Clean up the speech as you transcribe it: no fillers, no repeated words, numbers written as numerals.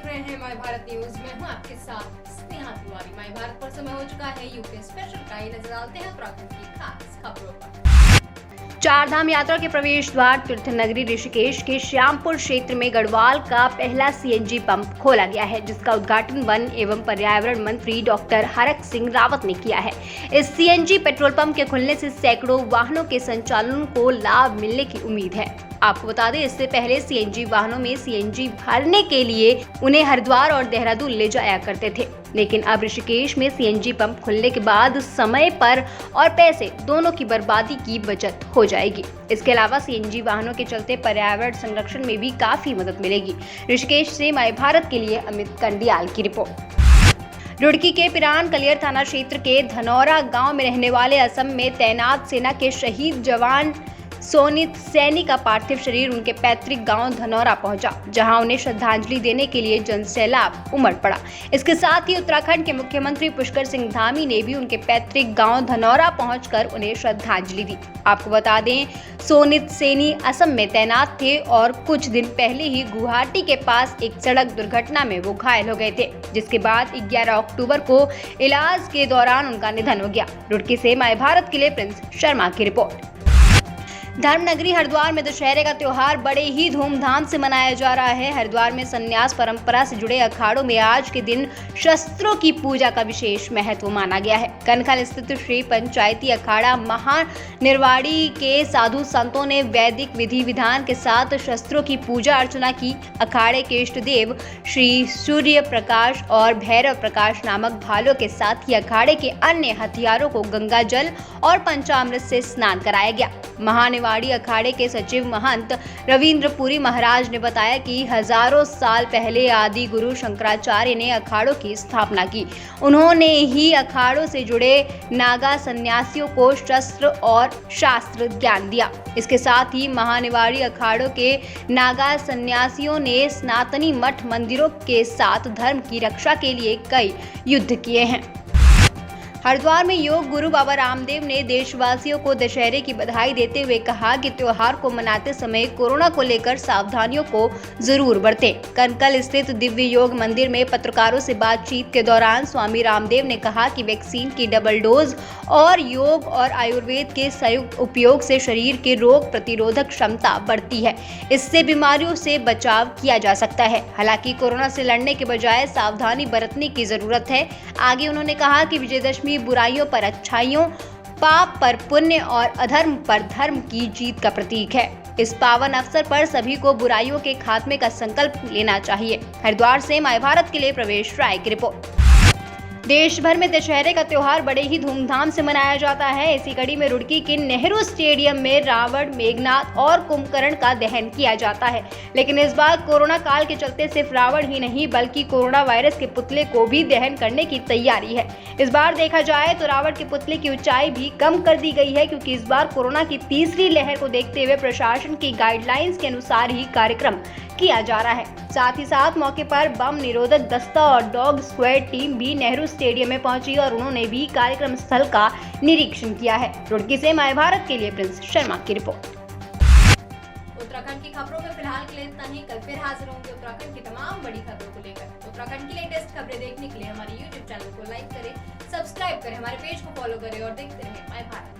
देख रहे हैं माय भारत न्यूज में हूं आपके साथ स्नेहा तिवारी। माय भारत पर समय हो चुका है यूपी स्पेशल का। नजर डालते हैं उत्तराखंड की खास खबरों पर। चार धाम यात्रा के प्रवेश द्वार तीर्थ नगरी ऋषिकेश के श्यामपुर क्षेत्र में गढ़वाल का पहला सीएनजी पंप खोला गया है, जिसका उद्घाटन वन एवं पर्यावरण मंत्री डॉक्टर हरक सिंह रावत ने किया है। इस सीएनजी पेट्रोल पंप के खुलने से सैकड़ों वाहनों के संचालन को लाभ मिलने की उम्मीद है। आपको बता दें, इससे पहले सीएनजी वाहनों में सीएनजी भरने के लिए उन्हें हरिद्वार और देहरादून ले जाया करते थे, लेकिन अब ऋषिकेश में सीएनजी पंप खुलने के बाद समय पर और पैसे दोनों की बर्बादी की बचत हो जाएगी। इसके अलावा सीएनजी वाहनों के चलते पर्यावरण संरक्षण में भी काफी मदद मिलेगी। ऋषिकेश से माय भारत के लिए अमित कंडियाल की रिपोर्ट। रुड़की के पिरान कलियर थाना क्षेत्र के धनौरा गांव में रहने वाले असम में तैनात सेना के शहीद जवान सोनित सैनी का पार्थिव शरीर उनके पैतृक गांव धनौरा पहुंचा, जहां उन्हें श्रद्धांजलि देने के लिए जनसैलाब उमड़ पड़ा। इसके साथ ही उत्तराखंड के मुख्यमंत्री पुष्कर सिंह धामी ने भी उनके पैतृक गांव धनौरा पहुंचकर उन्हें श्रद्धांजलि दी। आपको बता दें, सोनित सैनी असम में तैनात थे और कुछ दिन पहले ही गुवाहाटी के पास एक सड़क दुर्घटना में वो घायल हो गए थे, जिसके बाद 11 अक्टूबर को इलाज के दौरान उनका निधन हो गया। रुड़की से माय भारत के लिए प्रिंस शर्मा की रिपोर्ट। धर्मनगरी हरिद्वार में दशहरे का त्योहार बड़े ही धूमधाम से मनाया जा रहा है। हरिद्वार में संन्यास परंपरा से जुड़े अखाड़ों में आज के दिन शस्त्रों की पूजा का विशेष महत्व माना गया है। कनखल स्थित श्री पंचायती अखाड़ा महानिर्वाड़ी के साधु संतों ने वैदिक विधि विधान के साथ शस्त्रों की पूजा अर्चना की। अखाड़े के इष्ट देव श्री सूर्य प्रकाश और भैरव प्रकाश नामक भालों के साथ ही अखाड़े के अन्य हथियारों को गंगा जल और पंचामृत से स्नान कराया गया। महानिवाड़ी अखाड़े के सचिव महंत रविंद्रपुरी महाराज ने बताया कि हजारों साल पहले आदि गुरु शंकराचार्य ने अखाड़ों की स्थापना की। उन्होंने ही अखाड़ों से जुड़े नागा सन्यासियों को शस्त्र और शास्त्र ज्ञान दिया। इसके साथ ही महानिवाड़ी अखाड़ों के नागा सन्यासियों ने सनातनी मठ मंदिरों के साथ धर्म की रक्षा के लिए कई युद्ध किए हैं। हरिद्वार में योग गुरु बाबा रामदेव ने देशवासियों को दशहरे की बधाई देते हुए कहा कि त्योहार को मनाते समय कोरोना को लेकर सावधानियों को जरूर बरतें। कनकल स्थित दिव्य योग मंदिर में पत्रकारों से बातचीत के दौरान स्वामी रामदेव ने कहा कि वैक्सीन की डबल डोज और योग और आयुर्वेद के संयुक्त उपयोग से शरीर की रोग प्रतिरोधक क्षमता बढ़ती है। इससे बीमारियों से बचाव किया जा सकता है। हालांकि कोरोना से लड़ने के बजाय सावधानी बरतने की जरूरत है। आगे उन्होंने कहा कि विजयदशमी बुराइयों पर अच्छाइयों, पाप पर पुण्य और अधर्म पर धर्म की जीत का प्रतीक है। इस पावन अवसर पर सभी को बुराइयों के खात्मे का संकल्प लेना चाहिए। हरिद्वार से माय भारत के लिए प्रवेश राय की रिपोर्ट। देश भर में दशहरे का त्योहार बड़े ही धूमधाम से मनाया जाता है। इसी कड़ी में रुड़की के नेहरू स्टेडियम में रावण, मेघनाथ और कुंभकर्ण का दहन किया जाता है, लेकिन इस बार कोरोना काल के चलते सिर्फ रावण ही नहीं बल्कि कोरोना वायरस के पुतले को भी दहन करने की तैयारी है। इस बार देखा जाए तो रावण के पुतले की ऊंचाई भी कम कर दी गई है, क्योंकि इस बार कोरोना की तीसरी लहर को देखते हुए प्रशासन की गाइडलाइंस के अनुसार ही कार्यक्रम किया जा रहा है। साथ ही साथ मौके पर बम निरोधक दस्ता और डॉग स्क्वाड टीम भी नेहरू स्टेडियम में पहुंची और उन्होंने भी कार्यक्रम स्थल का निरीक्षण किया है। रुड़की से माय भारत के लिए प्रिंस शर्मा की रिपोर्ट। उत्तराखंड की खबरों में फिलहाल के लिए इतना ही। कल फिर हाजिर होंगे उत्तराखंड की तमाम बड़ी खबरों को लेकर। उत्तराखंड की लेटेस्ट खबरें देखने के लिए हमारे YouTube चैनल को लाइक करें, सब्सक्राइब करें, हमारे पेज को फॉलो करें और देखते रहें माय भारत।